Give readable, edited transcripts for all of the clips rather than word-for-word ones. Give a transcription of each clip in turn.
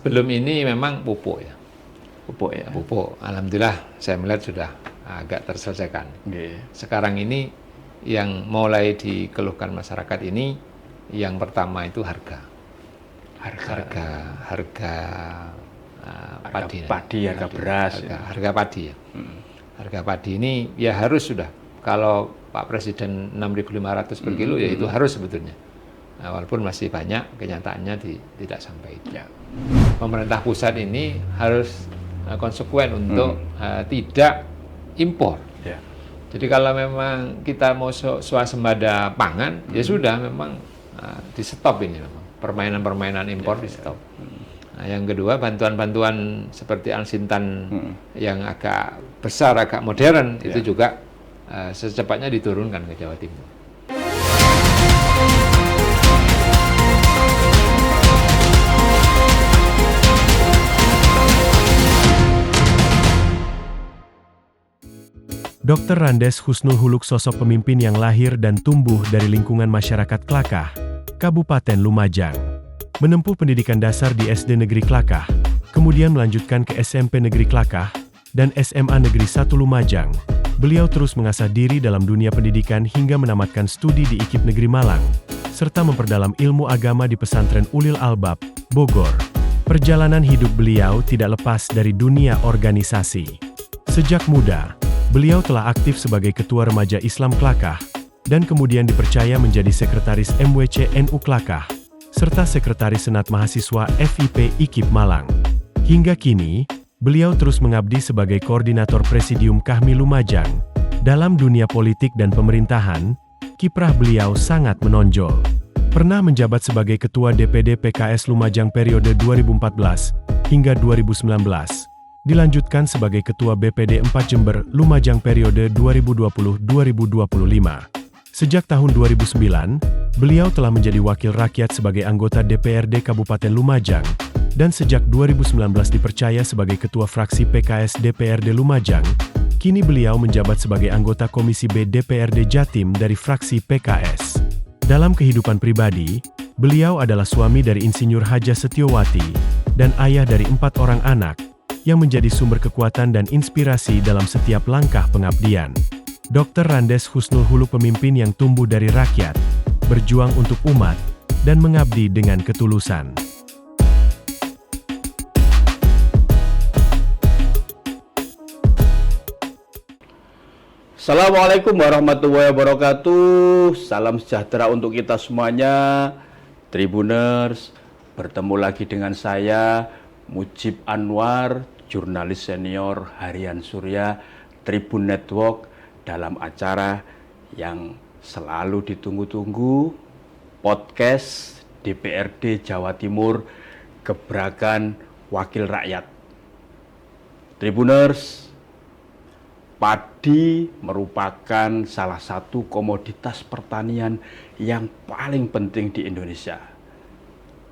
sebelum ini memang pupuk ya. Pupuk ya. Pupuk, alhamdulillah saya melihat sudah agak terselesaikan. Okay. Sekarang ini yang mulai dikeluhkan masyarakat ini, yang pertama itu harga padi, harga beras, harga padi ya. Harga padi ini ya harus sudah. Kalau Pak Presiden 6.500 per kilo ya itu harus sebetulnya. Nah, walaupun masih banyak kenyataannya tidak sampai itu. Ya. Pemerintah pusat ini harus konsekuen untuk tidak impor. Ya. Jadi kalau memang kita mau swasembada pangan, ya sudah memang di stop ini memang. Permainan-permainan impor di stop. Nah, yang kedua bantuan-bantuan seperti Al-Sintan yang agak besar, agak modern itu juga secepatnya diturunkan ke Jawa Timur. Dr. Randes Husnul Huluk sosok pemimpin yang lahir dan tumbuh dari lingkungan masyarakat Klakah, Kabupaten Lumajang. Menempuh pendidikan dasar di SD Negeri Klakah, kemudian melanjutkan ke SMP Negeri Klakah, dan SMA Negeri 1 Lumajang. Beliau terus mengasah diri dalam dunia pendidikan hingga menamatkan studi di IKIP Negeri Malang, serta memperdalam ilmu agama di Pesantren Ulil Albab, Bogor. Perjalanan hidup beliau tidak lepas dari dunia organisasi. Sejak muda, beliau telah aktif sebagai Ketua Remaja Islam Klakah, dan kemudian dipercaya menjadi Sekretaris MWC NU Klakah, serta Sekretaris Senat Mahasiswa FIP IKIP Malang. Hingga kini, beliau terus mengabdi sebagai Koordinator Presidium Kahmi Lumajang. Dalam dunia politik dan pemerintahan, kiprah beliau sangat menonjol. Pernah menjabat sebagai Ketua DPD PKS Lumajang periode 2014 hingga 2019. Dilanjutkan sebagai Ketua BPD 4 Jember Lumajang periode 2020-2025. Sejak tahun 2009, beliau telah menjadi wakil rakyat sebagai anggota DPRD Kabupaten Lumajang, dan sejak 2019 dipercaya sebagai Ketua Fraksi PKS DPRD Lumajang. Kini beliau menjabat sebagai anggota Komisi B DPRD Jatim dari fraksi PKS. Dalam kehidupan pribadi, beliau adalah suami dari Insinyur Haja Setiowati, dan ayah dari 4 orang anak, yang menjadi sumber kekuatan dan inspirasi dalam setiap langkah pengabdian. Dr. Randes Husnul Huluk pemimpin yang tumbuh dari rakyat, berjuang untuk umat, dan mengabdi dengan ketulusan. Assalamualaikum warahmatullahi wabarakatuh. Salam sejahtera untuk kita semuanya. Tribuners, bertemu lagi dengan saya, Mujib Anwar, jurnalis senior Harian Surya Tribun Network, dalam acara yang selalu ditunggu-tunggu, podcast DPRD Jawa Timur, Gebrakan Wakil Rakyat. Tribuners, padi merupakan salah satu komoditas pertanian yang paling penting di Indonesia.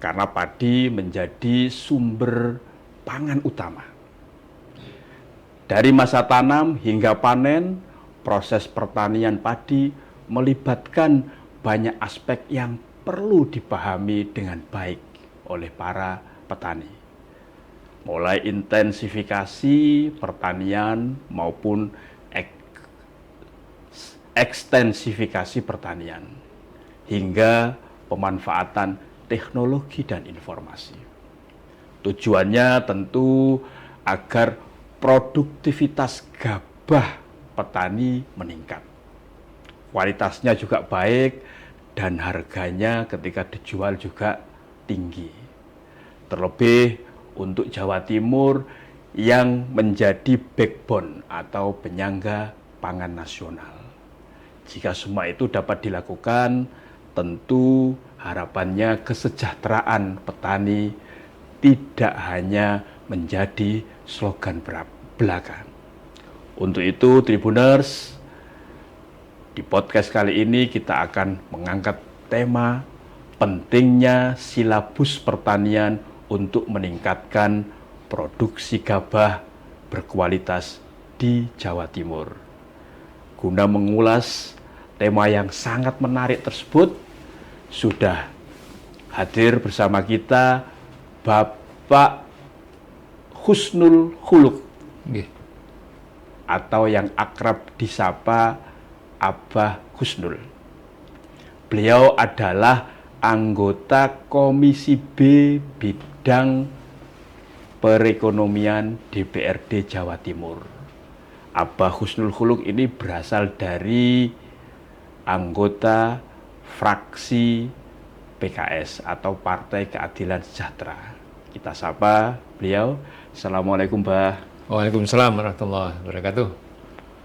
Karena padi menjadi sumber pangan utama. Dari masa tanam hingga panen, proses pertanian padi melibatkan banyak aspek yang perlu dipahami dengan baik oleh para petani. Mulai intensifikasi pertanian maupun ekstensifikasi pertanian, hingga pemanfaatan teknologi dan informasi. Tujuannya tentu agar produktivitas gabah petani meningkat. Kualitasnya juga baik dan harganya ketika dijual juga tinggi. Terlebih untuk Jawa Timur yang menjadi backbone atau penyangga pangan nasional. Jika semua itu dapat dilakukan, tentu harapannya kesejahteraan petani tidak hanya menjadi slogan belaka. Untuk itu, Tribuners, di podcast kali ini kita akan mengangkat tema pentingnya silabus pertanian untuk meningkatkan produksi gabah berkualitas di Jawa Timur. Guna mengulas tema yang sangat menarik tersebut, sudah hadir bersama kita Bapak Husnul Khuluq Nggih. atau yang akrab disapa Abah Husnul. Beliau adalah anggota Komisi B bidang perekonomian DPRD Jawa Timur. Abah Husnul Khuluq ini berasal dari anggota fraksi PKS atau Partai Keadilan Sejahtera. Kita sapa beliau. Assalamualaikum, Bah. Waalaikumsalam warahmatullahi wabarakatuh.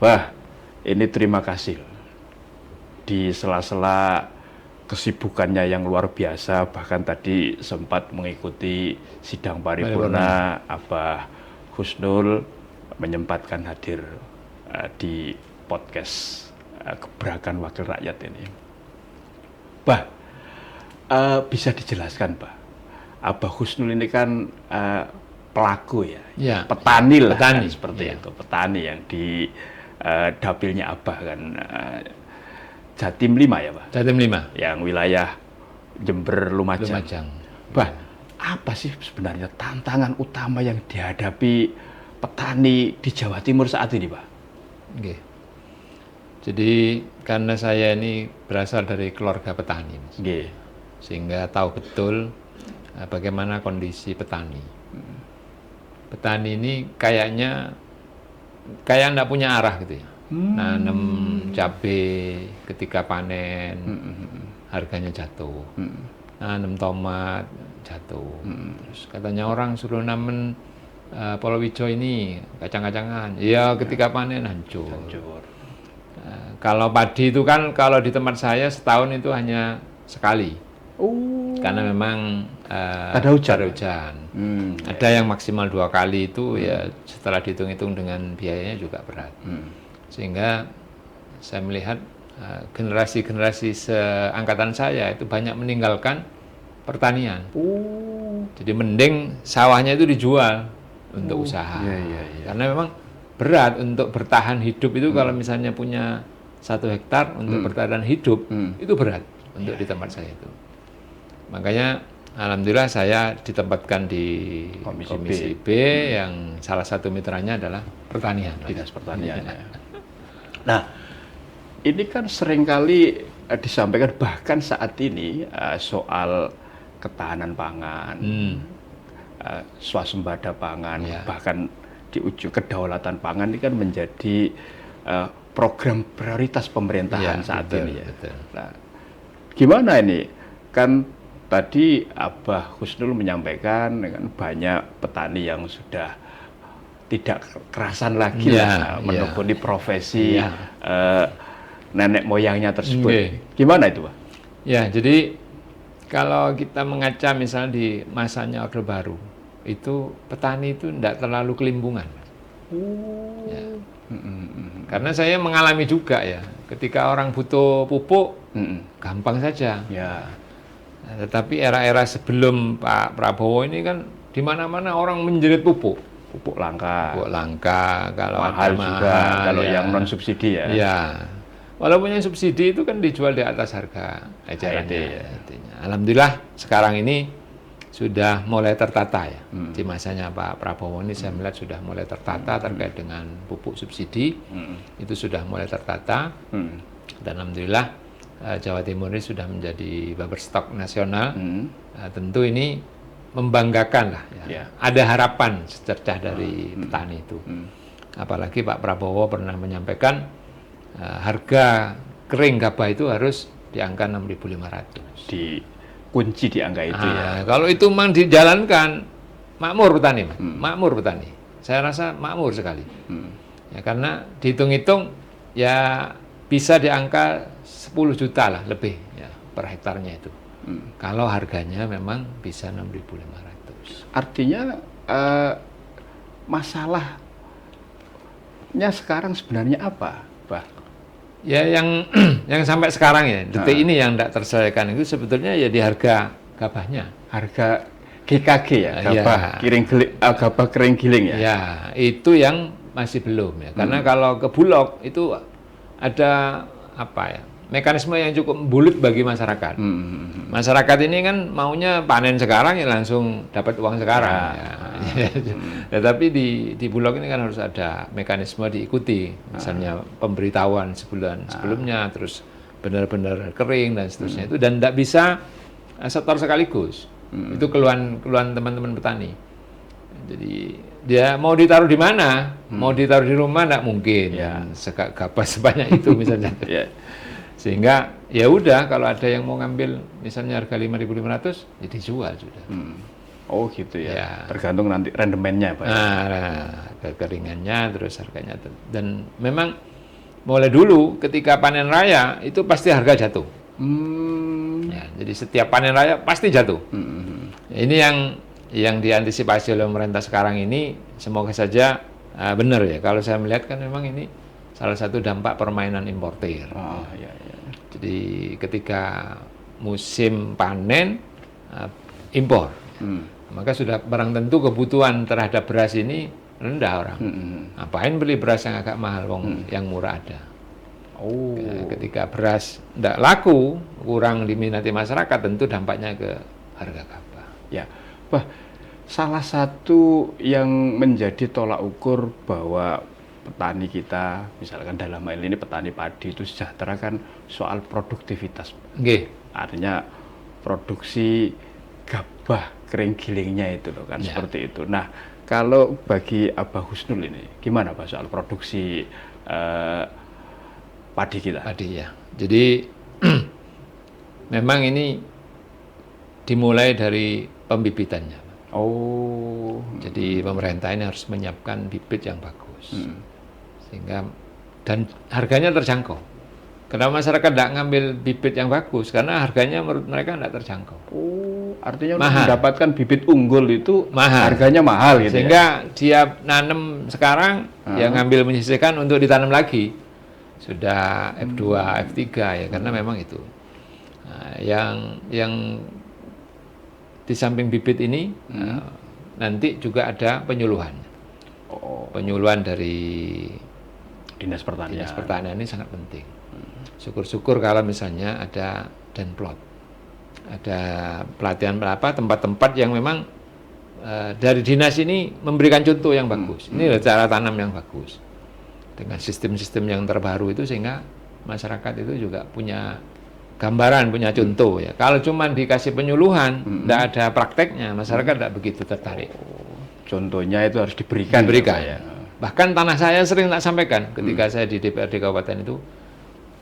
Bah, ini terima kasih di sela-sela kesibukannya yang luar biasa, bahkan tadi sempat mengikuti sidang paripurna. Abah Husnul menyempatkan hadir di podcast Gebrakan Wakil Rakyat ini. Bah, bisa dijelaskan, Bah, Abah Husnul ini kan pelaku ya, petani lah, petani. Kan, seperti itu, petani yang di dapilnya Abah kan, Jatim 5 ya, Pak? Jatim 5. Yang wilayah Jember Lumajang. Bah, apa sih sebenarnya tantangan utama yang dihadapi petani di Jawa Timur saat ini, Pak? Oke. Jadi karena saya ini berasal dari keluarga petani, Mas. Oke. Sehingga tahu betul bagaimana kondisi petani. Petani ini kayaknya kayak nggak punya arah gitu ya. Nanam cabai ketika panen harganya jatuh, nanam tomat jatuh. Terus katanya orang suruh namen palawija ini kacang-kacangan, ya ketika panen hancur. Kalau padi itu kan kalau di tempat saya setahun itu hanya sekali, karena memang ada hujan. Ada yang maksimal 2 kali itu ya setelah dihitung-hitung dengan biayanya juga berat. Sehingga saya melihat generasi-generasi seangkatan saya itu banyak meninggalkan pertanian. Jadi mending sawahnya itu dijual untuk usaha. Karena memang berat untuk bertahan hidup itu kalau misalnya punya 1 hektar untuk bertahan hidup itu berat untuk di tempat saya itu. Makanya alhamdulillah saya ditempatkan di Komisi B yang salah satu mitranya adalah pertanian. Dinas Pertanian. Nah, ini kan seringkali disampaikan bahkan saat ini soal ketahanan pangan, swasembada pangan, bahkan di ujung kedaulatan pangan ini kan menjadi program prioritas pemerintahan saat ini ya. Betul. Nah, gimana ini? Kan tadi Abah Husnul menyampaikan dengan banyak petani yang sudah tidak kerasan lagi menekuni profesi nenek moyangnya tersebut. Gimana itu, Pak? Ya, jadi kalau kita mengaca misalnya di masanya Orde Baru, itu petani itu tidak terlalu kelimpungan. Karena saya mengalami juga ya, ketika orang butuh pupuk, gampang saja. Nah, tetapi era-era sebelum Pak Prabowo ini kan di mana-mana orang menjerit pupuk langka. Kalau mahal juga kalau yang non subsidi ya. Ya, walaupun yang subsidi itu kan dijual di atas harga ecerannya. Alhamdulillah sekarang ini sudah mulai tertata ya. Di masanya Pak Prabowo ini saya melihat sudah mulai tertata terkait dengan pupuk subsidi. Itu sudah mulai tertata. Dan alhamdulillah Jawa Timur ini sudah menjadi buffer stok nasional. Tentu ini membanggakan lah ya. Ada harapan secercah dari petani itu. Apalagi Pak Prabowo pernah menyampaikan harga kering gabah itu harus di angka 6.500. Kunci di angka itu ya. Kalau itu memang dijalankan makmur petani, makmur petani. Saya rasa makmur sekali. Ya, karena dihitung-hitung ya bisa di angka 10 juta lah lebih ya, per hektarnya itu. Kalau harganya memang bisa 6.500. Artinya masalahnya sekarang sebenarnya apa, Pak? Ya yang sampai sekarang ya, detik ini yang tidak terselesaikan itu sebetulnya ya di harga gabahnya. Harga GKG ya, gabah kering giling ya. Ya, itu yang masih belum ya. Karena kalau ke Bulog itu ada apa ya? mekanisme yang cukup bulat bagi masyarakat. Masyarakat ini kan maunya panen sekarang ya langsung dapat uang sekarang. Ya. Tapi di Bulog ini kan harus ada mekanisme diikuti, misalnya pemberitahuan sebulan sebelumnya, terus benar-benar kering dan seterusnya itu, dan tidak bisa setor sekaligus. Itu keluhan teman-teman petani. Jadi dia mau ditaruh di mana? Mau ditaruh di rumah nggak mungkin. Ya. Gabah sebanyak itu misalnya. Sehingga ya udah, kalau ada yang mau ngambil misalnya harga 5.500 ya dijual sudah. Oh gitu ya. Ya. Tergantung nanti rendemennya Pak. Kekeringannya terus harganya. Dan memang mulai dulu ketika panen raya itu pasti harga jatuh. Ya, jadi setiap panen raya pasti jatuh. Ya, ini yang diantisipasi oleh pemerintah sekarang ini, semoga saja benar ya. Kalau saya melihat kan memang ini salah satu dampak permainan importir. Ya. Jadi ketika musim panen impor, maka sudah barang tentu kebutuhan terhadap beras ini rendah orang. Ngapain beli beras yang agak mahal, yang murah ada. Ketika beras tidak laku, kurang diminati masyarakat, tentu dampaknya ke harga gabah. Ya, Bah, salah satu yang menjadi tolak ukur bahwa petani kita, misalkan dalam hal ini petani padi itu sejahtera kan soal produktivitas. Artinya produksi gabah kering gilingnya itu loh kan, seperti itu. Nah, kalau bagi Abah Husnul ini gimana Pak soal produksi padi kita? Padi ya. Jadi memang ini dimulai dari pembibitannya. Jadi pemerintah ini harus menyiapkan bibit yang bagus, sehingga dan harganya terjangkau. Kenapa masyarakat tidak ngambil bibit yang bagus? Karena harganya menurut mereka tidak terjangkau. Artinya untuk mendapatkan bibit unggul itu harganya mahal gitu. Sehingga dia nanam sekarang, dia ngambil menyisihkan untuk ditanam lagi. Sudah F2, F3 ya, karena memang itu. Nah, yang di samping bibit ini nanti juga ada penyuluhan. Penyuluhan dari Dinas Pertanian ini sangat penting. Syukur-syukur kalau misalnya ada Denplot, ada pelatihan tempat-tempat yang memang dari dinas ini memberikan contoh yang bagus. Ini adalah cara tanam yang bagus dengan sistem-sistem yang terbaru itu, sehingga masyarakat itu juga punya gambaran, punya contoh ya. Kalau cuma dikasih penyuluhan, tidak ada prakteknya, masyarakat tidak begitu tertarik. Contohnya itu harus diberikan. Ya. Bahkan tanah saya sering tak sampaikan ketika saya di DPRD Kabupaten itu,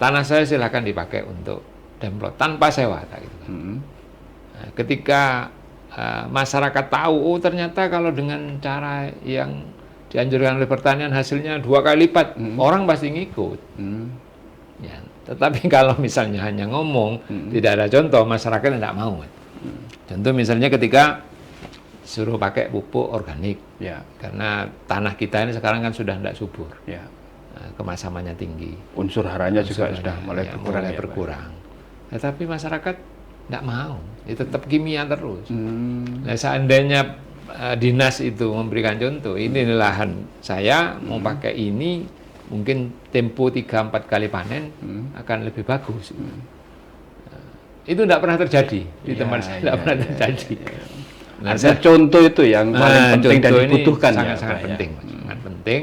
tanah saya silakan dipakai untuk Demplot tanpa sewa. Gitu. Nah, ketika masyarakat tahu, ternyata kalau dengan cara yang dianjurkan oleh pertanian hasilnya 2 kali lipat, orang pasti ngikut. Ya, tetapi kalau misalnya hanya ngomong, tidak ada contoh, masyarakat tidak mau. Contoh misalnya ketika suruh pakai pupuk organik, karena tanah kita ini sekarang kan sudah tidak subur, kemasamannya tinggi, unsur haranya juga sudah mulai berkurang. Tetapi masyarakat tidak mau, tetap kimia terus. Nah, seandainya dinas itu memberikan contoh, ini lahan saya mau pakai ini, mungkin tempo 3-4 kali panen akan lebih bagus. Itu tidak pernah terjadi di tempat saya, tidak pernah terjadi. Nah, contoh itu yang paling penting dan dibutuhkan, sangat penting, sangat penting,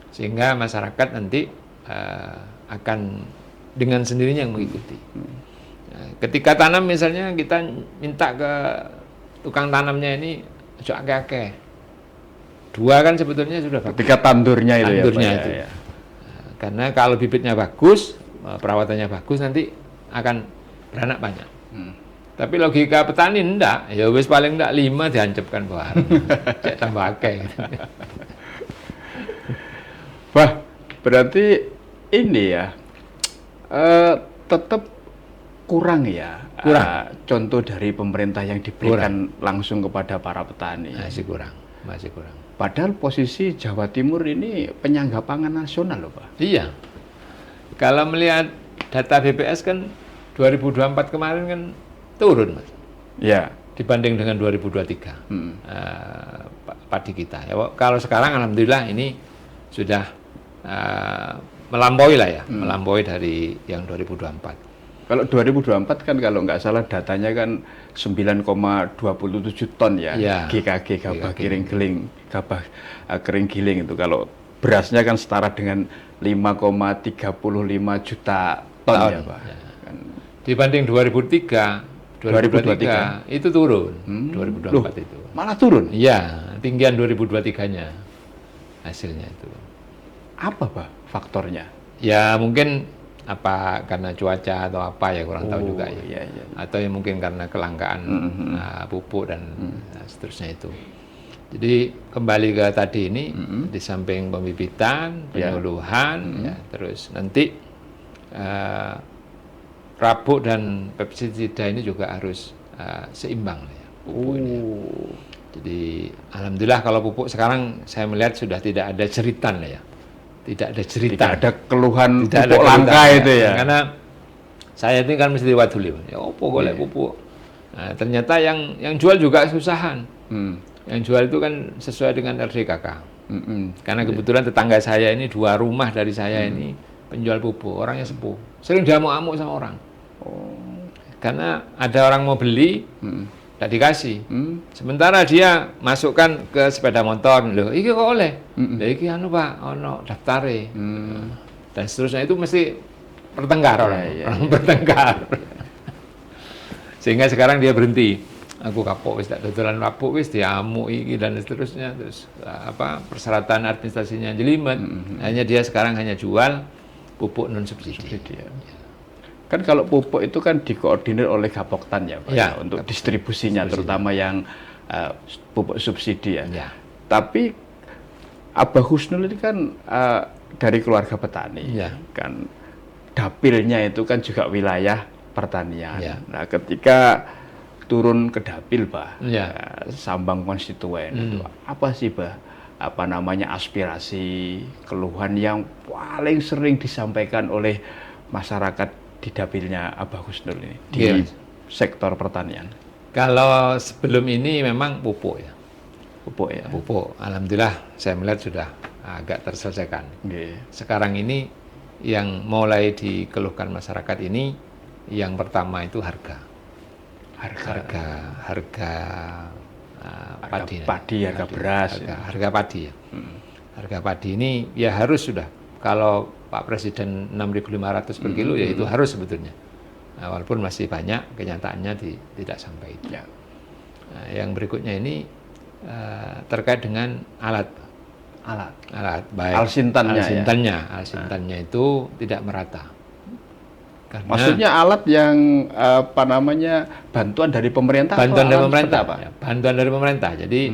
sehingga masyarakat nanti akan dengan sendirinya yang mengikuti. Ketika tanam misalnya kita minta ke tukang tanamnya ini akeh-akeh. 2 kan sebetulnya sudah bagus. Ketika tandurnya itu ya. Karena kalau bibitnya bagus, perawatannya bagus, nanti akan beranak banyak. Tapi logika petani enggak, ya wis paling enggak 5 dihancurkan bahar. Cek tambah akeh. Wah, berarti ini ya tetap kurang ya. Contoh dari pemerintah yang diberikan langsung kepada para petani. Masih kurang. Padahal posisi Jawa Timur ini penyangga pangan nasional loh Pak. Iya. Kalau melihat data BPS kan 2024 kemarin kan turun Mas. Ya. Dibanding dengan 2023 padi kita. Ya, kalau sekarang alhamdulillah ini sudah melampaui lah ya, melampaui dari yang 2024. Kalau 2024 kan kalau nggak salah datanya kan 9,27 ton ya, Ya, GKG gabah GKG. gabah kering giling itu. Kalau berasnya kan setara dengan 5,35 juta ton Ton, ya Pak. ya. Kan, Dibanding 2023 itu turun, 2024 loh, itu. malah turun. Iya, tinggian 2023-nya hasilnya itu. Apa Pak faktornya? Ya mungkin apa karena cuaca atau apa ya kurang tahu juga ya. Iya, iya. Atau ya mungkin karena kelangkaan pupuk dan seterusnya itu. Jadi kembali ke tadi ini di samping pembibitan, penyuluhan, ya, terus nanti rabuk dan pestisida ini juga harus seimbang ya, pupuknya. Jadi alhamdulillah kalau pupuk sekarang saya melihat sudah tidak ada jeritan lah ya. Tidak ada jeritan. Tidak ada keluhan Tidak ada pupuk langka jeritan, itu ya. Karena saya ini kan mesti waduli. Ya opo golek pupuk. Nah, ternyata yang jual juga susahan. Yang jual itu kan sesuai dengan RDKK. Karena kebetulan tetangga saya ini 2 rumah dari saya ini penjual pupuk, orangnya sepuh. Sering diamuk-amuk sama orang. Karena ada orang mau beli, tidak dikasih. Sementara dia masukkan ke sepeda motor, loh, iki kok oleh? Loh, iki anu Pak, ono daftare. Dan seterusnya itu mesti bertengkar orang, orang bertengkar. Sehingga sekarang dia berhenti. Aku kapok wis tak dodolan lapuk wis diamuk iki dan seterusnya, terus apa persyaratan administrasinya jelimet. Hanya dia sekarang hanya jual pupuk non subsidi. Kan kalau pupuk itu kan dikoordinir oleh Gapoktan ya Pak, Ya, untuk distribusinya terutama yang pupuk subsidi ya. Ya. Tapi Abah Husnul ini kan dari keluarga petani, Ya. kan dapilnya itu kan juga wilayah pertanian. Ya. Nah, ketika turun ke dapil, Pak, Ya. Sambang konstituen, itu apa sih, Pak? Apa namanya aspirasi, keluhan yang paling sering disampaikan oleh masyarakat di dapilnya Abah Husnul ini di Iya. sektor pertanian? Kalau sebelum ini memang pupuk ya. Pupuk ya. Pupuk, alhamdulillah saya melihat sudah agak terselesaikan. Nggih. Sekarang ini yang mulai dikeluhkan masyarakat ini yang pertama itu harga padi, harga beras, harga padi ya. Harga padi ini ya harus sudah, kalau Pak Presiden 6.500 per kilo ya itu harus sebetulnya. Nah, walaupun masih banyak kenyataannya tidak sampai itu. Ya. Nah, yang berikutnya ini terkait dengan alat baik alsintannya itu tidak merata. Karena Maksudnya alat yang apa namanya bantuan dari pemerintah? bantuan dari atau pemerintah, seperti apa? ya, bantuan dari pemerintah. Jadi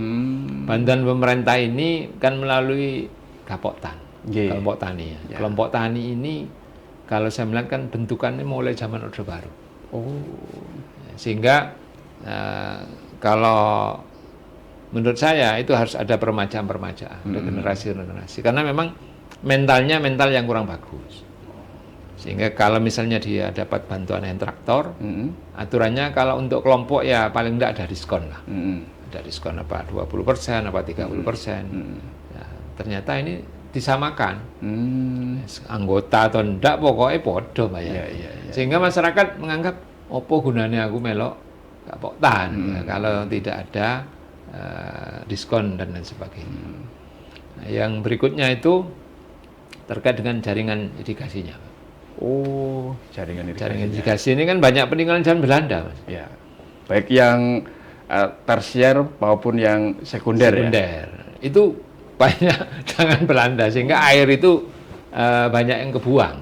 bantuan pemerintah ini kan melalui Gapoktan, Nggih. kelompok tani. Ya. Ya. Kelompok tani ini kalau saya melihat kan bentukannya mulai zaman Orde Baru. Sehingga kalau menurut saya itu harus ada permajaan, regenerasi. Karena memang mentalnya mental yang kurang bagus. Sehingga kalau misalnya dia dapat bantuan hand traktor, aturannya kalau untuk kelompok ya paling tidak ada diskon lah. Ada diskon apa 20%, apa 30%. Ya, ternyata ini disamakan. Anggota atau tidak pokoknya podo bayar. Sehingga masyarakat menganggap opo gunanya aku melok Gapoktan ya, kalau tidak ada diskon dan lain sebagainya. Nah, yang berikutnya itu terkait dengan jaringan irigasinya. Jaringan irigasi. Jaringan irigasi ini kan banyak peninggalan zaman Belanda, Mas. Ya. Baik yang tersier maupun yang sekunder. Ya. Itu banyak tangan Belanda sehingga air itu banyak yang kebuang.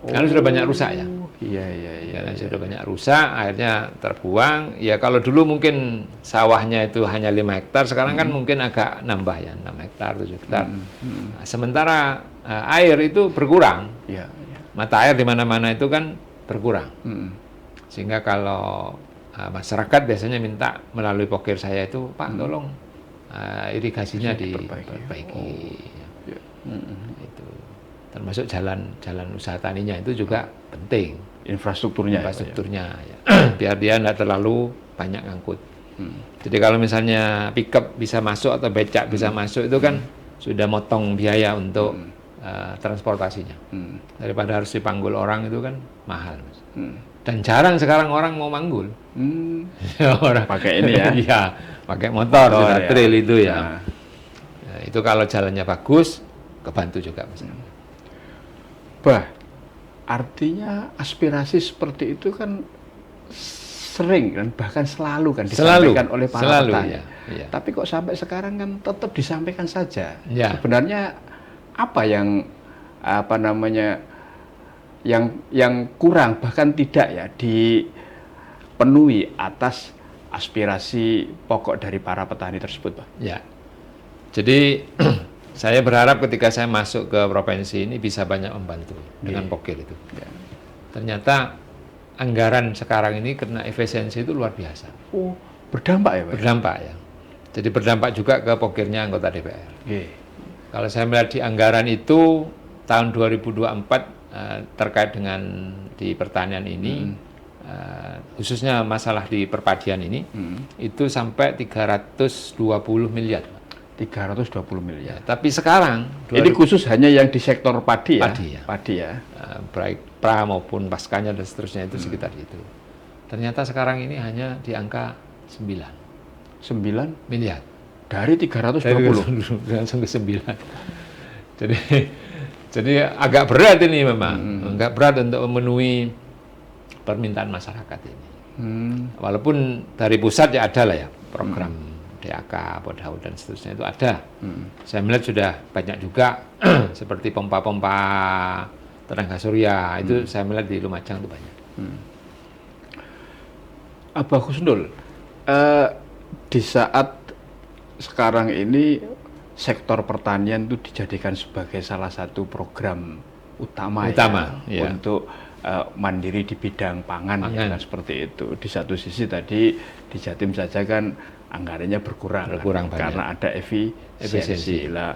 Karena sudah banyak rusak ya. Iya. Karena sudah banyak rusak, airnya terbuang. Ya kalau dulu mungkin sawahnya itu hanya 5 hektar, sekarang kan mungkin agak nambah ya, 6 hektar, 7 hektar. Nah, sementara air itu berkurang. Iya. Mata air di mana-mana itu kan berkurang. Sehingga kalau masyarakat biasanya minta melalui pokir saya itu, Pak tolong irigasinya diperbaiki. Itu termasuk jalan usaha taninya itu juga penting. Infrastrukturnya. Ya. Biar dia tidak terlalu banyak ngangkut. Jadi kalau misalnya pickup bisa masuk atau becak bisa masuk itu kan sudah motong biaya untuk transportasinya. Daripada harus dipanggul orang itu kan mahal, Mas. Dan jarang sekarang orang mau manggul. Orang Pakai ini ya? Iya, pakai motor, sudah ya. trail itu ya. Nah. Nah, itu kalau jalannya bagus, kebantu juga, Mas. Artinya aspirasi seperti itu kan sering kan, bahkan selalu kan Selalu, disampaikan oleh para selalu, petani. iya. Tapi kok sampai sekarang kan tetap disampaikan saja. Ya. Sebenarnya apa yang yang kurang bahkan tidak ya dipenuhi atas aspirasi pokok dari para petani tersebut, Pak? Ya. Jadi saya berharap ketika saya masuk ke provinsi ini bisa banyak membantu dengan Pokir itu. Ya. Ternyata anggaran sekarang ini karena efisiensi itu luar biasa. Oh, berdampak ya, Pak? Berdampak ya. Jadi berdampak juga ke Pokirnya anggota DPR. Oke. Kalau saya melihat di anggaran itu tahun 2024 terkait dengan di pertanian ini, khususnya masalah di perpadian ini, itu sampai 320 miliar. 320 miliar. Ya, tapi sekarang Ini khusus hanya yang di sektor padi ya? Padi ya. Padi ya. Baik pra maupun paskanya dan seterusnya itu sekitar itu. Ternyata sekarang ini hanya di angka 9 miliar. Dari 320. Langsung ke 9. Jadi agak berat ini memang. Agak berat untuk memenuhi permintaan masyarakat ini. Walaupun dari pusat ya ada lah ya program DAK, Podhaud dan seterusnya itu ada. Saya melihat sudah banyak juga seperti pompa-pompa tenaga surya itu saya melihat di Lumajang itu banyak. Abah Husnul, di saat sekarang ini sektor pertanian itu dijadikan sebagai salah satu program utama ya. Untuk mandiri di bidang pangan. Ya, kan, seperti itu. Di satu sisi tadi di Jatim saja kan anggarannya berkurang kan, karena ada efisiensi. Lah,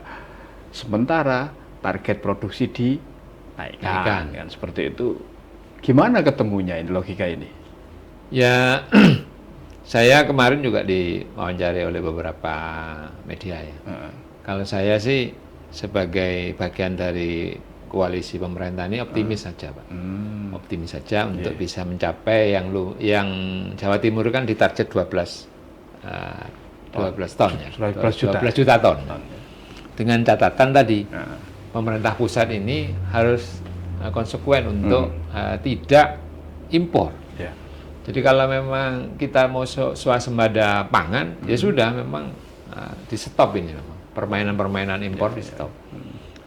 sementara target produksi dinaikkan kan, seperti itu. Gimana ketemunya ini logika ini? Ya, saya kemarin juga diwawancara oleh beberapa media ya. Kalau saya sih sebagai bagian dari koalisi pemerintah ini optimis saja, Pak. Optimis saja untuk bisa mencapai yang Jawa Timur kan ditarget 12 ton ya. 12 juta ton. Dengan catatan tadi pemerintah pusat ini harus konsekuen untuk tidak impor. Ya. Jadi kalau memang kita mau swasembada pangan, ya sudah memang di stop ini memang. Permainan-permainan impor di stop.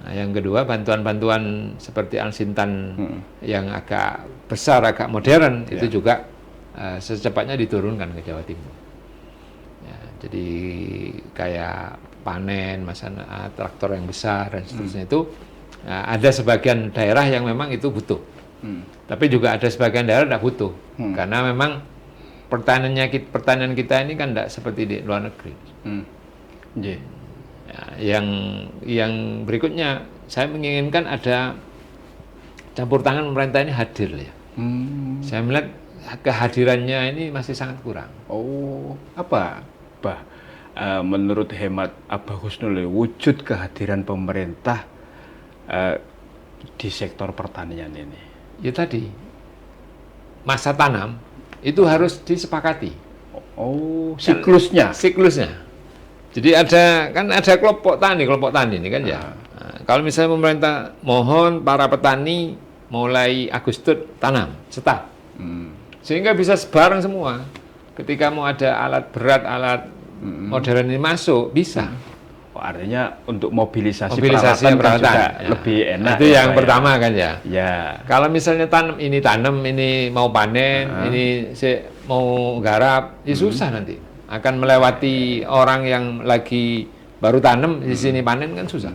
Nah, yang kedua bantuan-bantuan seperti Alsintan yang agak besar, agak modern itu juga secepatnya diturunkan ke Jawa Timur. Ya, jadi kayak panen, traktor yang besar dan seterusnya itu ada sebagian daerah yang memang itu butuh. Tapi juga ada sebagian daerah tidak butuh. Karena memang pertanian kita ini kan tidak seperti di luar negeri. Ya, yang berikutnya saya menginginkan ada campur tangan pemerintah ini hadir ya. Saya melihat kehadirannya ini masih sangat kurang. Oh, apa, Bah? Menurut hemat Abah Husnul, wujud kehadiran pemerintah di sektor pertanian ini? Ya tadi, masa tanam itu harus disepakati. Oh, siklusnya? Siklusnya. Jadi ada kelompok tani ini kan ya. Nah, kalau misalnya pemerintah mohon para petani mulai Agustus tanam, start. Sehingga bisa sebarang semua. Ketika mau ada alat berat, alat modern ini masuk, bisa. Oh, artinya untuk mobilisasi peralatan kan juga ya. Lebih enak. Itu yang pertama kan ya. Ya. Kalau misalnya tanam, ini mau panen, ini mau garap, ya susah nanti. Akan melewati orang yang lagi baru tanam di sini panen kan susah.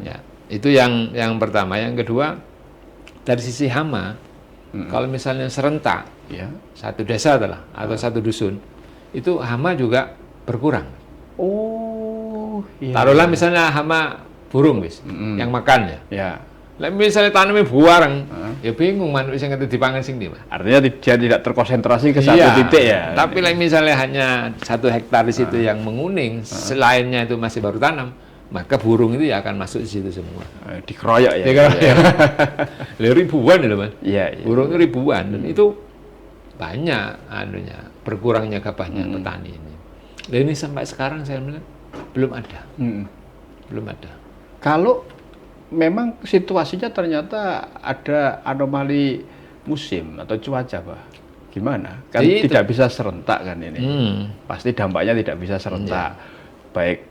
Ya, itu yang pertama. Yang kedua, dari sisi hama, kalau misalnya serentak, satu desa atau satu dusun, itu hama juga berkurang. Oh, iya. Taruhlah misalnya hama burung yang makan ya. Ya. Lah misalnya tanamnya buareng, ya bingung manuk sing ngerti dipangan sing ndi, Mas. Artinya dia tidak terkonsentrasi ke satu titik ya. Tapi misalnya hanya 1 hektar di situ yang menguning, selainnya itu masih baru tanam, maka burung itu ya akan masuk di situ semua. Dikeroyok ya. Lah, ribuan itu, Mas. Iya, iya. Burung itu ribuan dan itu banyak berkurangnya gabahnya petani ini. Dan ini sampai sekarang saya melihat belum ada. Belum ada. Kalau memang situasinya ternyata ada anomali musim atau cuaca, Pak. Gimana? Kan tidak bisa serentak kan ini. Pasti dampaknya tidak bisa serentak. Baik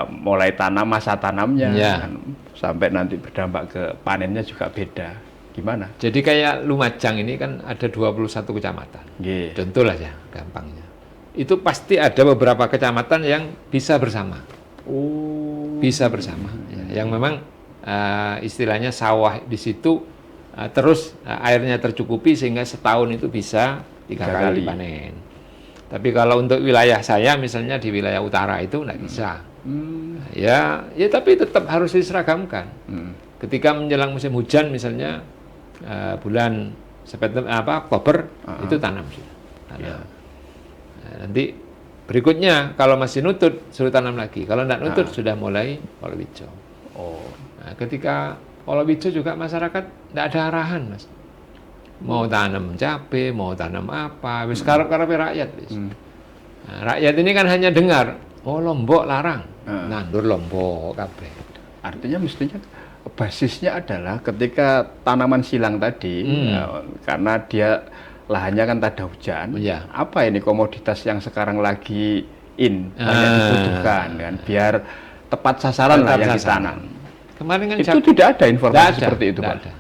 mulai masa tanamnya kan, sampai nanti berdampak ke panennya juga beda. Gimana? Jadi kayak Lumajang ini kan ada 21 kecamatan. Contoh lah ya, gampangnya. Itu pasti ada beberapa kecamatan yang bisa bersama. Bisa bersama. Yang memang istilahnya sawah di situ terus airnya tercukupi sehingga setahun itu bisa 3 kali panen. Tapi kalau untuk wilayah saya misalnya di wilayah utara itu nggak bisa. Ya tapi tetap harus diseragamkan. Ketika menjelang musim hujan misalnya bulan Oktober itu tanam sudah. Nanti berikutnya kalau masih nutut suruh tanam lagi. Kalau tidak nutut sudah mulai palawija. Nah, ketika palawija juga masyarakat tidak ada arahan, Mas. Mau tanam cabai, mau tanam apa, wis karep-karepe rakyat wis. Nah, rakyat ini kan hanya dengar, Lombok larang. Nandur Lombok kabeh. Artinya mestinya basisnya adalah ketika tanaman silang tadi karena dia lahannya kan tak ada hujan. Apa ini komoditas yang sekarang lagi banyak dibutuhkan kan biar tepat sasaran lah yang ditanam. Kemarin kan itu tidak ada informasi seperti itu, Pak. Ada.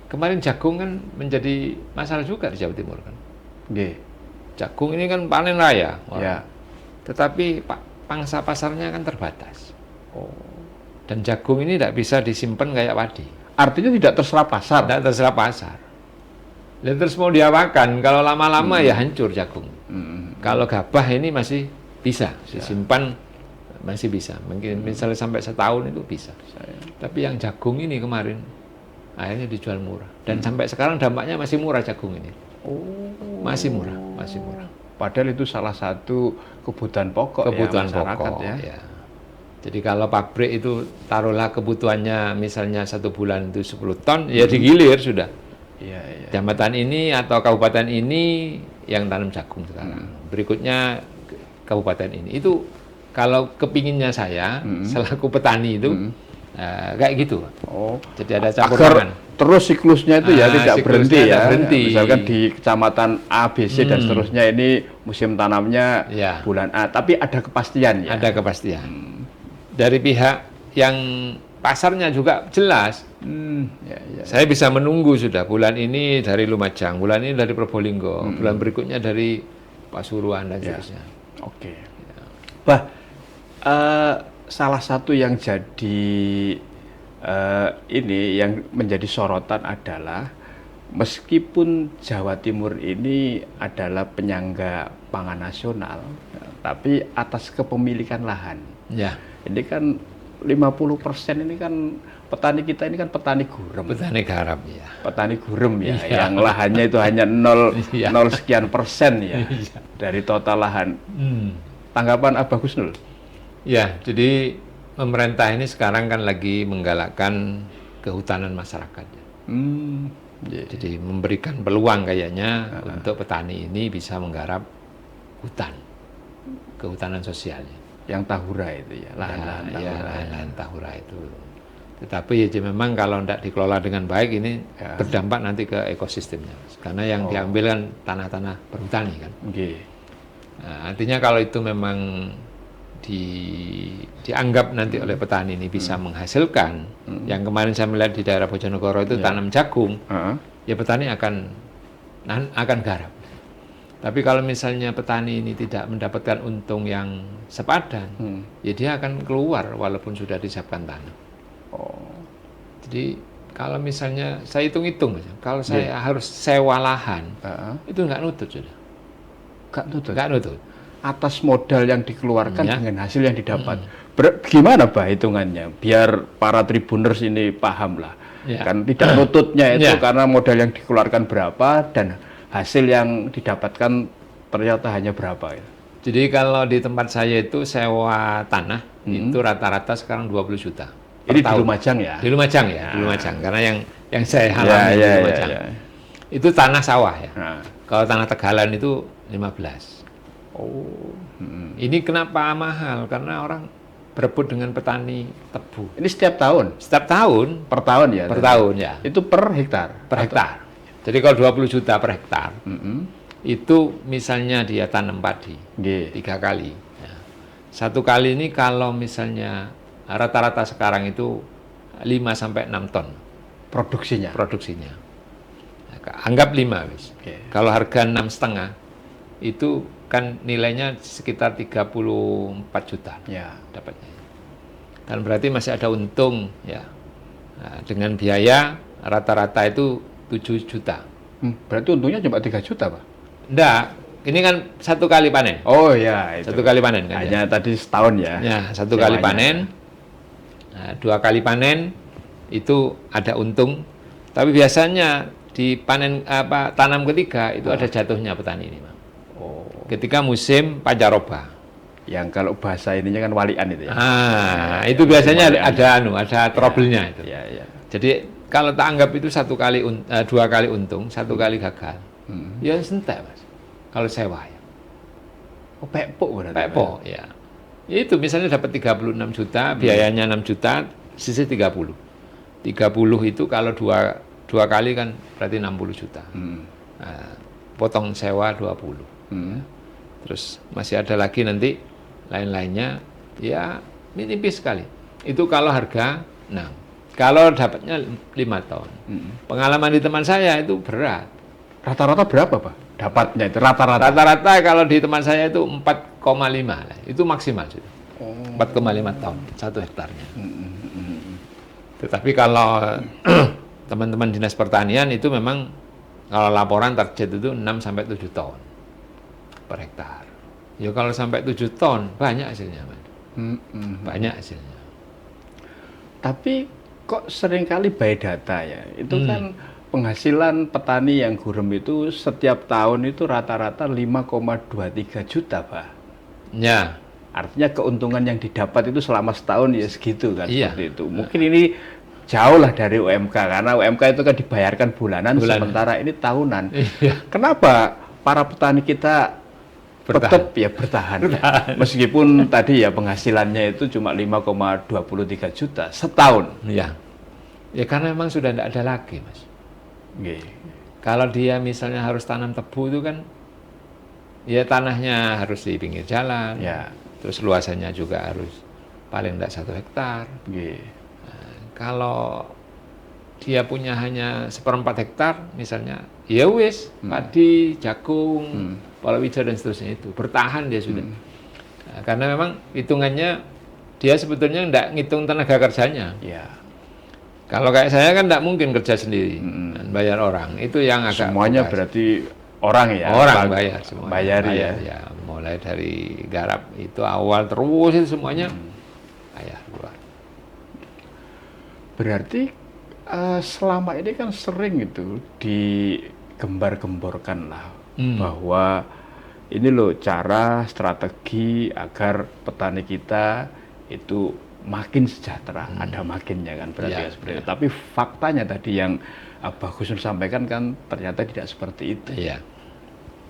Kemarin jagung kan menjadi masalah juga di Jawa Timur kan. Jagung ini kan panen raya. Tetapi pangsa pasarnya kan terbatas. Dan jagung ini tidak bisa disimpan kayak padi. Artinya tidak terserap pasar. Tidak terserap pasar. Dan terus mau diapakan, kalau lama-lama ya hancur jagung. Kalau gabah ini masih bisa disimpan, masih bisa. Mungkin misalnya sampai setahun itu bisa. Tapi yang jagung ini kemarin akhirnya dijual murah. Dan sampai sekarang dampaknya masih murah jagung ini. Masih murah, masih murah. Padahal itu salah satu kebutuhan pokok masyarakat ya. Jadi kalau pabrik itu taruhlah kebutuhannya misalnya 1 bulan itu 10 ton, ya digilir sudah. Kecamatan ini atau kabupaten ini yang tanam jagung sekarang. Berikutnya kabupaten ini. Itu kalau kepinginnya saya selaku petani itu kayak gitu. Jadi ada campur tangan. Terus siklusnya itu ya tidak berhenti ya. Berhenti. Misalkan di kecamatan A, B, C dan seterusnya ini musim tanamnya bulan A, tapi ada kepastian ya. Ada kepastian. Dari pihak yang pasarnya juga jelas. Saya bisa menunggu sudah bulan ini dari Lumajang, bulan ini dari Probolinggo, bulan berikutnya dari Pasuruan dan seterusnya. Salah satu yang jadi ini yang menjadi sorotan adalah meskipun Jawa Timur ini adalah penyangga pangan nasional, tapi atas kepemilikan lahan. Ini kan 50% ini kan petani kita ini kan petani gurem. Petani garam ya. Petani gurem ya, yang lahannya itu hanya 0 sekian persen ya dari total lahan. Tanggapan Abah Gusnul? Ya, jadi pemerintah ini sekarang kan lagi menggalakkan kehutanan masyarakat. Jadi memberikan peluang kayaknya untuk petani ini bisa menggarap hutan, kehutanan sosialnya. Yang tahura itu ya, lahan-lahan tahura itu. Tetapi ya memang kalau tidak dikelola dengan baik ini berdampak nanti ke ekosistemnya. Karena yang diambil kan tanah-tanah perhutani kan. Artinya kalau itu memang dianggap nanti oleh petani ini bisa menghasilkan, yang kemarin saya melihat di daerah Bojonegoro itu tanam jagung, ya petani akan garap. Tapi kalau misalnya petani ini tidak mendapatkan untung yang sepadan, ya dia akan keluar walaupun sudah disiapkan tanah. Jadi kalau misalnya saya hitung-hitung, kalau saya harus sewa lahan, itu nggak nutut sudah. Nggak nutut. Atas modal yang dikeluarkan dengan hasil yang didapat. Gimana Bah hitungannya? Biar para tribuners ini paham lah. Kan tidak nututnya itu karena modal yang dikeluarkan berapa dan hasil yang didapatkan ternyata hanya berapa ya. Jadi kalau di tempat saya itu sewa tanah itu rata-rata sekarang 20 juta. per Ini di tahun. Lumajang ya? Di Lumajang ya, di Lumajang. Karena yang saya alami di Lumajang. Itu tanah sawah ya. Nah. Kalau tanah Tegalan itu 15. Oh. Ini kenapa mahal? Karena orang berebut dengan petani tebu. Ini setiap tahun? Setiap tahun, Per tahun ya? per tahun ya, Itu per hektar? per hektar. Jadi kalau 20 juta per hektar, itu misalnya dia tanam padi Nggih. 3 kali. Ya. 1 kali ini kalau misalnya rata-rata sekarang itu 5 sampai 6 ton Produksinya? produksinya. Anggap 5 wis. Oke. Kalau harga 6,5 itu kan nilainya sekitar 34 juta Ya. dapatnya. Kan berarti masih ada untung ya. Nah, dengan biaya rata-rata itu 7 juta. Berarti untungnya cuma 3 juta, Pak? Enggak, ini kan 1 kali panen. Oh ya, itu. 1 kali panen kan. Hanya tadi setahun ya? Ya, 1 kali Sewanya. panen. Nah, 2 kali panen itu ada untung. Tapi biasanya di panen tanam ketiga itu ada jatuhnya petani ini, Bang. Oh. Ketika musim pancaroba. Yang kalau bahasa ininya kan walian itu ya? Itu biasanya walian. ada trouble-nya itu. Ya, ya. Jadi kalau tak anggap itu 2 kali untung, 1 kali gagal. Ya sentek, Mas. Kalau sewa ya. Oh, pekpok berarti? Pekpo, ya. Itu misalnya dapat 36 juta, biayanya 6 juta, sisi 30. 30 itu kalau dua kali kan berarti 60 juta. Nah, potong sewa 20. Terus masih ada lagi nanti lain-lainnya, ya menipis sekali. Itu kalau harga 6. Kalau dapatnya 5 ton. Pengalaman di teman saya itu berat. Rata-rata berapa, Pak? Dapatnya itu rata-rata? Rata-rata kalau di teman saya itu 4,5 lah. Itu maksimal sudah. 4,5 ton 1 hektarnya. Tetapi kalau teman-teman dinas pertanian itu memang kalau laporan target itu 6 sampai 7 ton per hektar. Ya kalau sampai 7 ton banyak hasilnya, Mas. Banyak hasilnya. Tapi kok seringkali by data ya? Itu kan penghasilan petani yang gurem itu setiap tahun itu rata-rata 5,23 juta, Pak. Ya. Artinya keuntungan yang didapat itu selama setahun ya segitu kan, Iya. seperti itu. Mungkin ini jauh lah dari UMK, karena UMK itu kan dibayarkan bulanan. Sementara ini tahunan. Iya. Kenapa para petani kita tetap ya bertahan. Meskipun tadi ya penghasilannya itu cuma 5,23 juta setahun. Ya. Ya karena memang sudah tidak ada lagi, Mas. Nggih. Kalau dia misalnya harus tanam tebu itu kan ya tanahnya harus di pinggir jalan. Ya. Terus luasannya juga harus paling tidak 1 hektar. Nggih. Kalau dia punya hanya 1/4 hektar misalnya, ya wis, padi, jagung, palawija dan seterusnya itu bertahan dia sudah. Nah, karena memang hitungannya dia sebetulnya tidak ngitung tenaga kerjanya. Ya. Kalau kayak saya kan tidak mungkin kerja sendiri dan bayar orang. Itu yang agak Semuanya tugas. berarti orang ya. Orang bayar semua. Bayar ya. Mulai dari garap itu awal terus itu semuanya bayar buat. Berarti selama ini kan sering itu digembar-gemborkan lah bahwa ini loh cara strategi agar petani kita itu makin sejahtera, ada makinnya kan berarti Ya, ya, seperti itu. Tapi faktanya tadi yang Bagus Nur sampaikan kan ternyata tidak seperti itu. Iya.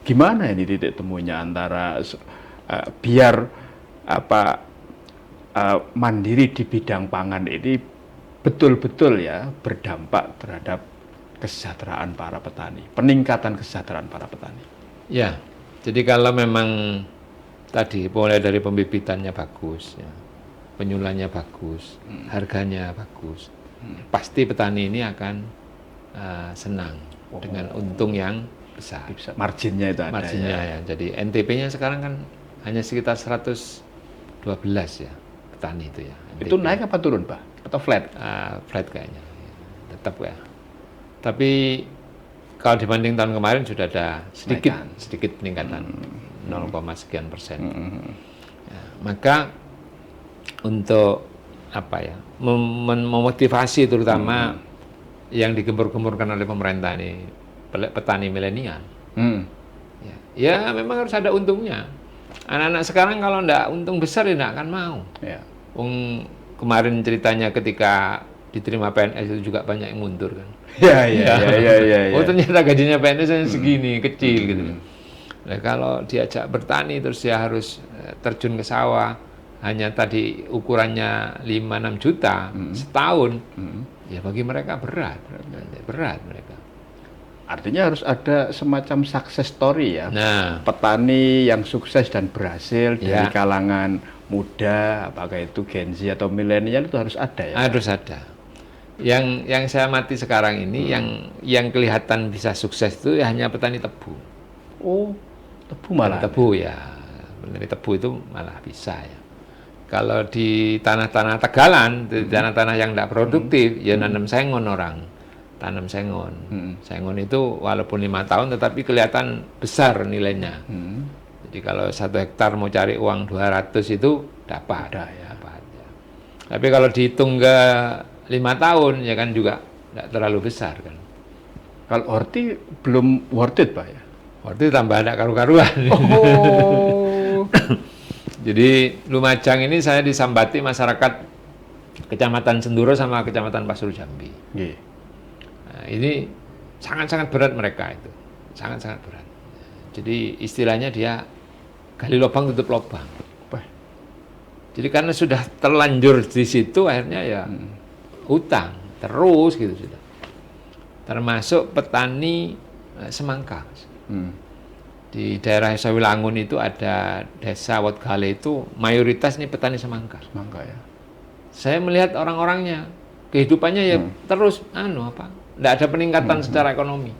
Gimana ini titik temunya antara biar mandiri di bidang pangan ini betul-betul ya berdampak terhadap kesejahteraan para petani, peningkatan kesejahteraan para petani. Ya, jadi kalau memang tadi mulai dari pembibitannya bagus, ya, penyulannya bagus, harganya bagus, pasti petani ini akan senang dengan untung yang besar. Bisa, marginnya itu ada. Marginnya ya. Jadi NTP-nya sekarang kan hanya sekitar 112 ya petani itu ya. Itu NTP. naik apa turun, Pak? Atau flat? Flat kayaknya, tetap ya. Tapi kalau dibanding tahun kemarin sudah ada sedikit peningkatan 0, sekian persen. Ya, maka untuk apa ya memotivasi terutama yang digembur-gemburkan oleh pemerintah ini petani milenial, ya memang harus ada untungnya. Anak-anak sekarang kalau ndak untung besar ya ndak akan mau. Ya. Kemarin ceritanya ketika diterima PNS itu juga banyak yang mundur kan. Ya. Oh ternyata gajinya PNS hanya segini, kecil gitu. Nah, kalau diajak bertani terus dia harus terjun ke sawah, hanya tadi ukurannya 5-6 juta setahun, ya bagi mereka berat mereka. Artinya harus ada semacam success story ya. Nah, Petani yang sukses dan berhasil dari kalangan muda, apakah itu Gen Z atau milenial itu harus ada ya. harus ada. Yang saya amati sekarang ini yang kelihatan bisa sukses itu hanya petani tebu. Oh, tebu malah. Tebu ya, petani tebu itu malah bisa ya. Kalau di tanah-tanah tegalan, di tanah-tanah yang tidak produktif, ya nanam sengon orang, tanam sengon. Sengon itu walaupun 5 tahun, tetapi kelihatan besar nilainya. Jadi kalau 1 hektar mau cari uang 200 itu dapat. Ada ya. Dapat, ya. Tapi kalau dihitung ke 5 tahun, ya kan juga tidak terlalu besar kan. Kalau horti belum worth it Pak ya? Waktu itu tambah ada karu-karuan. Oh. Jadi Lumajang ini saya disambati masyarakat Kecamatan Senduro sama Kecamatan Pasur Jambi. Nggih. Nah, ini sangat-sangat berat mereka itu, sangat-sangat berat. Jadi istilahnya dia gali lubang tutup lubang. Jadi karena sudah terlanjur di situ akhirnya ya utang terus gitu sudah. Termasuk petani semangka. Di daerah Sawilangun itu ada desa Wotgale itu mayoritas nih petani semangka. Semangka ya. Saya melihat orang-orangnya kehidupannya ya terus enggak ada peningkatan secara ekonomi.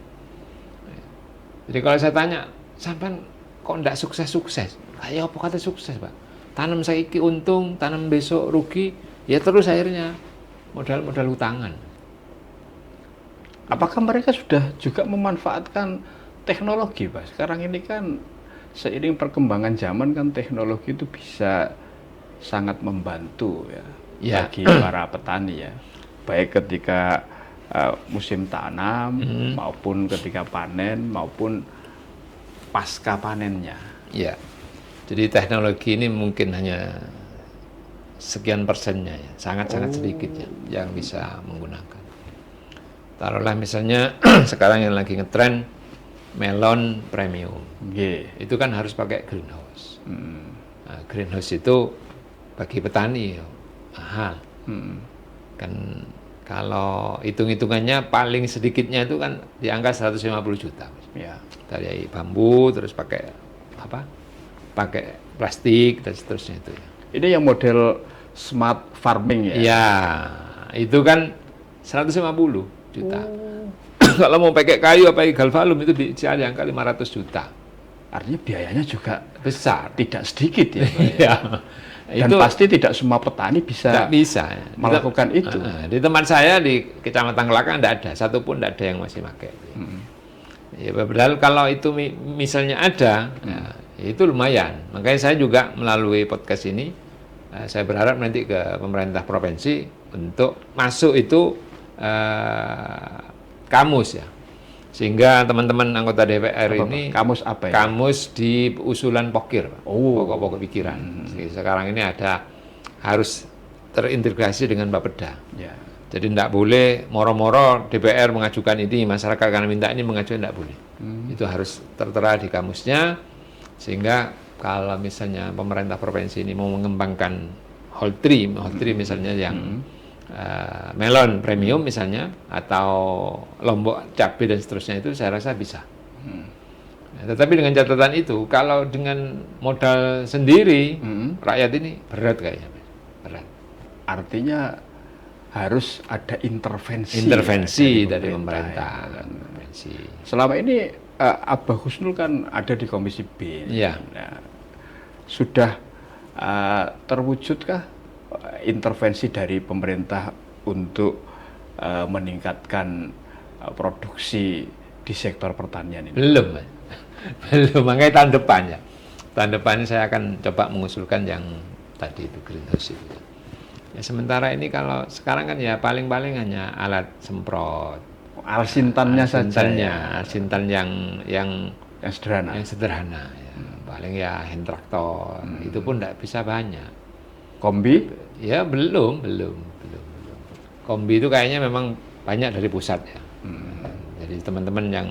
Jadi kalau saya tanya, sampean kok enggak sukses-sukses? Ayo apa kata sukses, Pak? Tanam saiki untung, tanam besok rugi, ya terus akhirnya modal utangan. Apakah mereka sudah juga memanfaatkan teknologi, Pak? Sekarang ini kan seiring perkembangan zaman kan teknologi itu bisa sangat membantu ya, bagi para petani ya. Baik ketika musim tanam maupun ketika panen maupun pasca panennya. Ya. Jadi teknologi ini mungkin hanya sekian persennya ya, sangat-sangat sedikit ya yang bisa menggunakan. Taruhlah misalnya sekarang yang lagi ngetren melon premium. Itu kan harus pakai greenhouse. Nah, greenhouse itu bagi petani mahal. Kan kalau hitung-hitungannya paling sedikitnya itu kan di angka 150 juta. Ya. Dari bambu terus pakai pakai plastik dan seterusnya itu ya. Ini yang model smart farming ya? Ya, itu kan 150 juta. Kalau mau pakai kayu apa galvalum itu di angka 500 juta. Artinya biayanya juga besar, tidak sedikit ya. Ya. Dan itu pasti tidak semua petani bisa melakukan itu. Di tempat saya di Kecamatan Kelakang tidak ada, satupun tidak ada yang masih pakai. Ya, padahal kalau itu misalnya ada, ya, itu lumayan. Makanya saya juga melalui podcast ini, saya berharap nanti ke pemerintah provinsi untuk masuk itu kamus ya, sehingga teman-teman anggota DPR ini kamus apa ya? Kamus di usulan pokir, pokok-pokok pikiran. Sekarang ini harus terintegrasi dengan Bapeda. Ya. Jadi tidak boleh moro-moro DPR mengajukan ini, masyarakat karena minta ini mengajukan, tidak boleh. Itu harus tertera di kamusnya, sehingga kalau misalnya pemerintah provinsi ini mau mengembangkan whole tree misalnya yang melon premium misalnya, atau lombok cabai dan seterusnya, itu saya rasa bisa. Nah, tetapi dengan catatan itu, kalau dengan modal sendiri, rakyat ini berat kayaknya. Berat. Artinya harus ada intervensi dari pemerintah. Ya. Selama ini Abah Husnul kan ada di Komisi B. Ya. Nah, sudah terwujudkah intervensi dari pemerintah untuk meningkatkan produksi di sektor pertanian ini? Belum, makanya tahun depan saya akan coba mengusulkan yang tadi itu greenhouse itu. Ya, sementara ini kalau sekarang kan ya paling-paling hanya alat semprot, alsintannya saja, alsintan yang sederhana. Ya. paling ya hand traktor, itu pun tidak bisa banyak. Kombi? Ya belum. Kombi itu kayaknya memang banyak dari pusat ya. Jadi teman-teman yang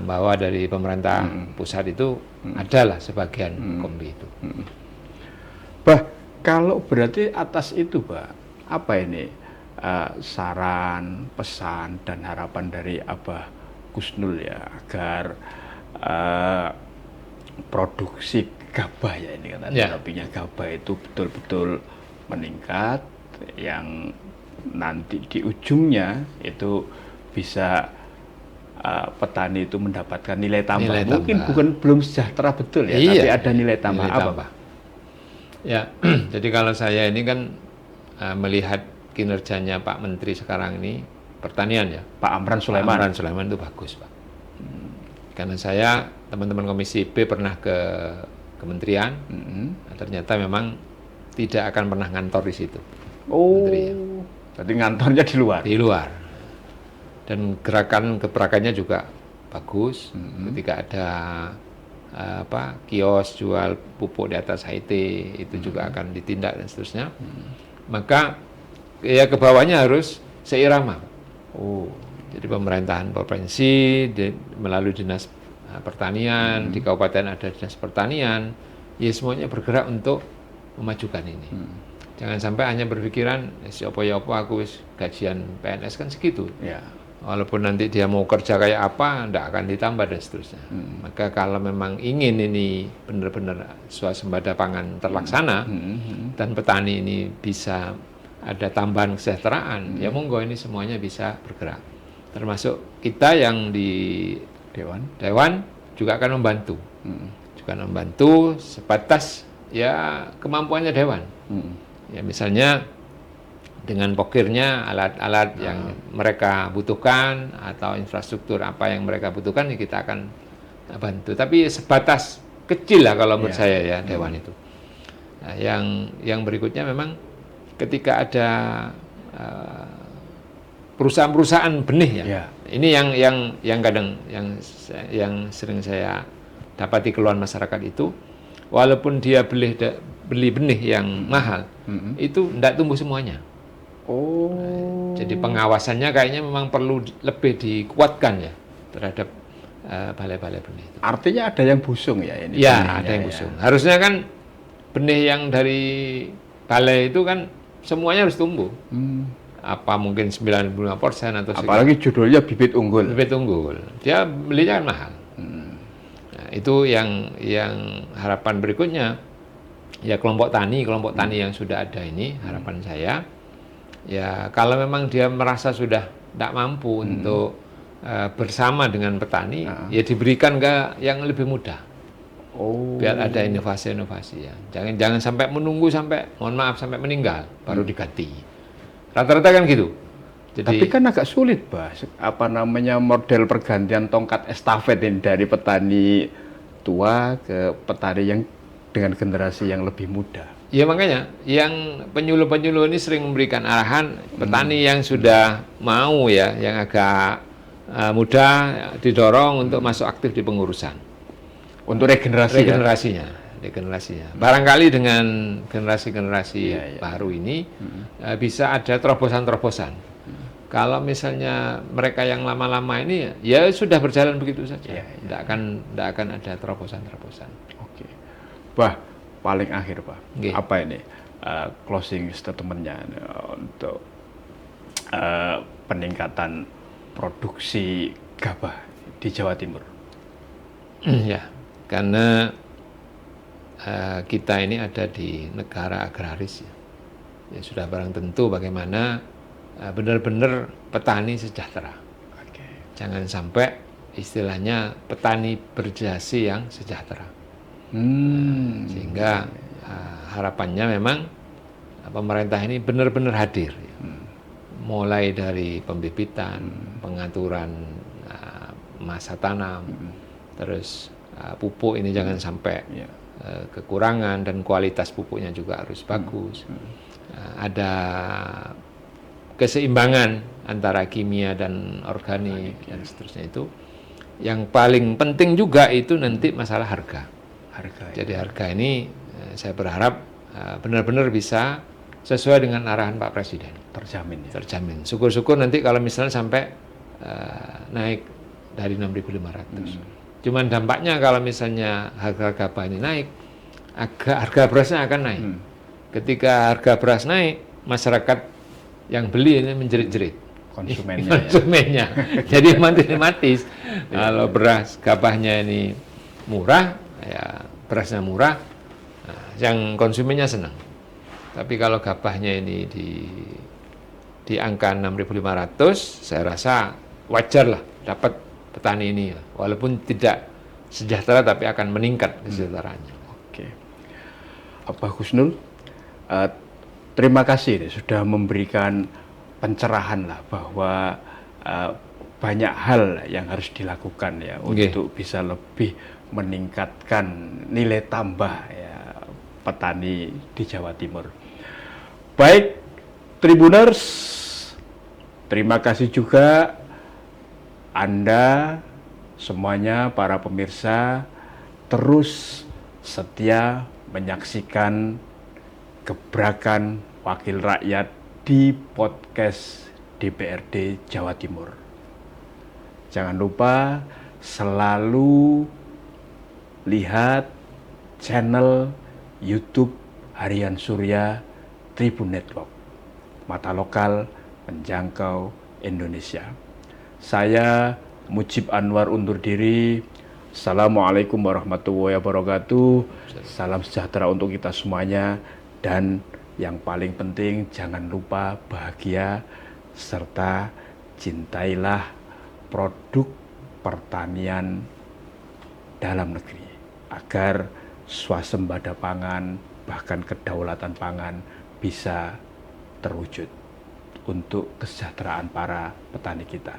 bawa dari pemerintah pusat itu adalah sebagian kombi itu. Bah, kalau berarti atas itu, Pak, apa ini saran, pesan, dan harapan dari Abah Kusnul ya agar produksi gabah ya ini kan lebihnya gabah itu betul-betul meningkat, yang nanti di ujungnya itu bisa petani itu mendapatkan nilai tambah. Mungkin belum sejahtera betul ya, iya, tapi ada nilai tambah. Apa, Pak? Ya, jadi kalau saya ini kan melihat kinerjanya Pak Menteri sekarang ini pertanian ya, Pak Amran Sulaiman. Pak Amran Sulaiman itu bagus, Pak. Karena saya, teman-teman Komisi B pernah ke kementerian, ternyata memang tidak akan pernah ngantor di situ. Menteri. Jadi ngantornya di luar. Di luar. Dan gebrakannya juga bagus. Ketika ada kios jual pupuk di atas HIT, itu juga akan ditindak dan seterusnya. Maka ya ke bawahnya harus seirama. Jadi pemerintahan provinsi melalui dinas pertanian, di kabupaten ada dinas pertanian, ya semuanya bergerak untuk memajukan ini. Jangan sampai hanya berpikiran siapa aku gajian PNS kan segitu. Ya. Walaupun nanti dia mau kerja kayak apa, tidak akan ditambah dan seterusnya. Maka kalau memang ingin ini benar-benar swasembada pangan terlaksana dan petani ini bisa ada tambahan kesejahteraan, ya monggo ini semuanya bisa bergerak. Termasuk kita yang di Dewan juga akan membantu. Juga membantu sebatas ya kemampuannya Dewan. Ya misalnya dengan pokirnya alat-alat yang mereka butuhkan atau infrastruktur apa yang mereka butuhkan, ya kita akan bantu. Tapi sebatas kecil lah kalau menurut saya ya Dewan itu. Nah, yang berikutnya memang ketika ada perusahaan-perusahaan benih ya. Ini yang kadang yang sering saya dapati keluhan masyarakat itu, walaupun dia beli benih yang mahal, itu tidak tumbuh semuanya. Jadi pengawasannya kayaknya memang perlu lebih dikuatkan ya terhadap balai-balai benih itu. Artinya ada yang busung ya ini? Ya, ada yang busung. Harusnya kan benih yang dari balai itu kan semuanya harus tumbuh. Apa mungkin 95% atau sekian. Apalagi judulnya bibit unggul. Bibit unggul. Dia belinya kan mahal. Nah, itu yang harapan berikutnya ya kelompok tani yang sudah ada ini, harapan saya ya kalau memang dia merasa sudah tidak mampu untuk bersama dengan petani, ya diberikan ke yang lebih mudah. Biar ada inovasi-inovasi ya. Jangan sampai menunggu mohon maaf sampai meninggal baru diganti. Rata-rata kan gitu. Jadi, tapi kan agak sulit, Pak. Apa namanya model pergantian tongkat estafet ini dari petani tua ke petani yang dengan generasi yang lebih muda. Ya makanya yang penyuluh-penyuluh ini sering memberikan arahan petani yang sudah mau ya, yang agak muda didorong untuk masuk aktif di pengurusan. Untuk regenerasinya. Barangkali dengan generasi-generasi baru ini bisa ada terobosan-terobosan. Kalau misalnya mereka yang lama-lama ini ya sudah berjalan begitu saja, tidak akan ada terobosan-terobosan. Oke, Bah, paling akhir Pak, apa ini closing statementnya untuk peningkatan produksi gabah di Jawa Timur? Ya, karena kita ini ada di negara agraris ya sudah barang tentu bagaimana benar-benar petani sejahtera. Jangan sampai istilahnya petani berjasi yang sejahtera. Sehingga harapannya memang pemerintah ini benar-benar hadir ya. Mulai dari pembibitan, pengaturan masa tanam, terus pupuk ini jangan sampai kekurangan dan kualitas pupuknya juga harus bagus. Ada keseimbangan antara kimia dan organik dan seterusnya itu. Yang paling penting juga itu nanti masalah harga. Jadi harga ini saya berharap benar-benar bisa sesuai dengan arahan Pak Presiden. Terjamin ya. Terjamin. Syukur-syukur nanti kalau misalnya sampai naik dari 6.500. Cuman dampaknya kalau misalnya harga gabah ini naik, harga berasnya akan naik. Ketika harga beras naik, masyarakat yang beli ini menjerit-jerit. Konsumennya. Jadi matematis. Kalau beras gabahnya ini murah, ya berasnya murah, yang konsumennya senang. Tapi kalau gabahnya ini di angka 6.500, saya rasa wajar lah dapat petani ini, walaupun tidak sejahtera tapi akan meningkat kesejahteraannya. Oke, Pak Gusnul, terima kasih sudah memberikan pencerahan lah bahwa banyak hal yang harus dilakukan ya untuk bisa lebih meningkatkan nilai tambah ya petani di Jawa Timur. Baik, Tribuners, terima kasih juga Anda semuanya, para pemirsa, terus setia menyaksikan Gebrakan Wakil Rakyat di podcast DPRD Jawa Timur. Jangan lupa selalu lihat channel YouTube Harian Surya Tribun Network, mata lokal menjangkau Indonesia. Saya Mujib Anwar undur diri. Assalamualaikum warahmatullahi wabarakatuh. Salam sejahtera untuk kita semuanya. Dan yang paling penting, jangan lupa bahagia serta cintailah produk pertanian dalam negeri agar swasembada pangan, bahkan kedaulatan pangan bisa terwujud untuk kesejahteraan para petani kita.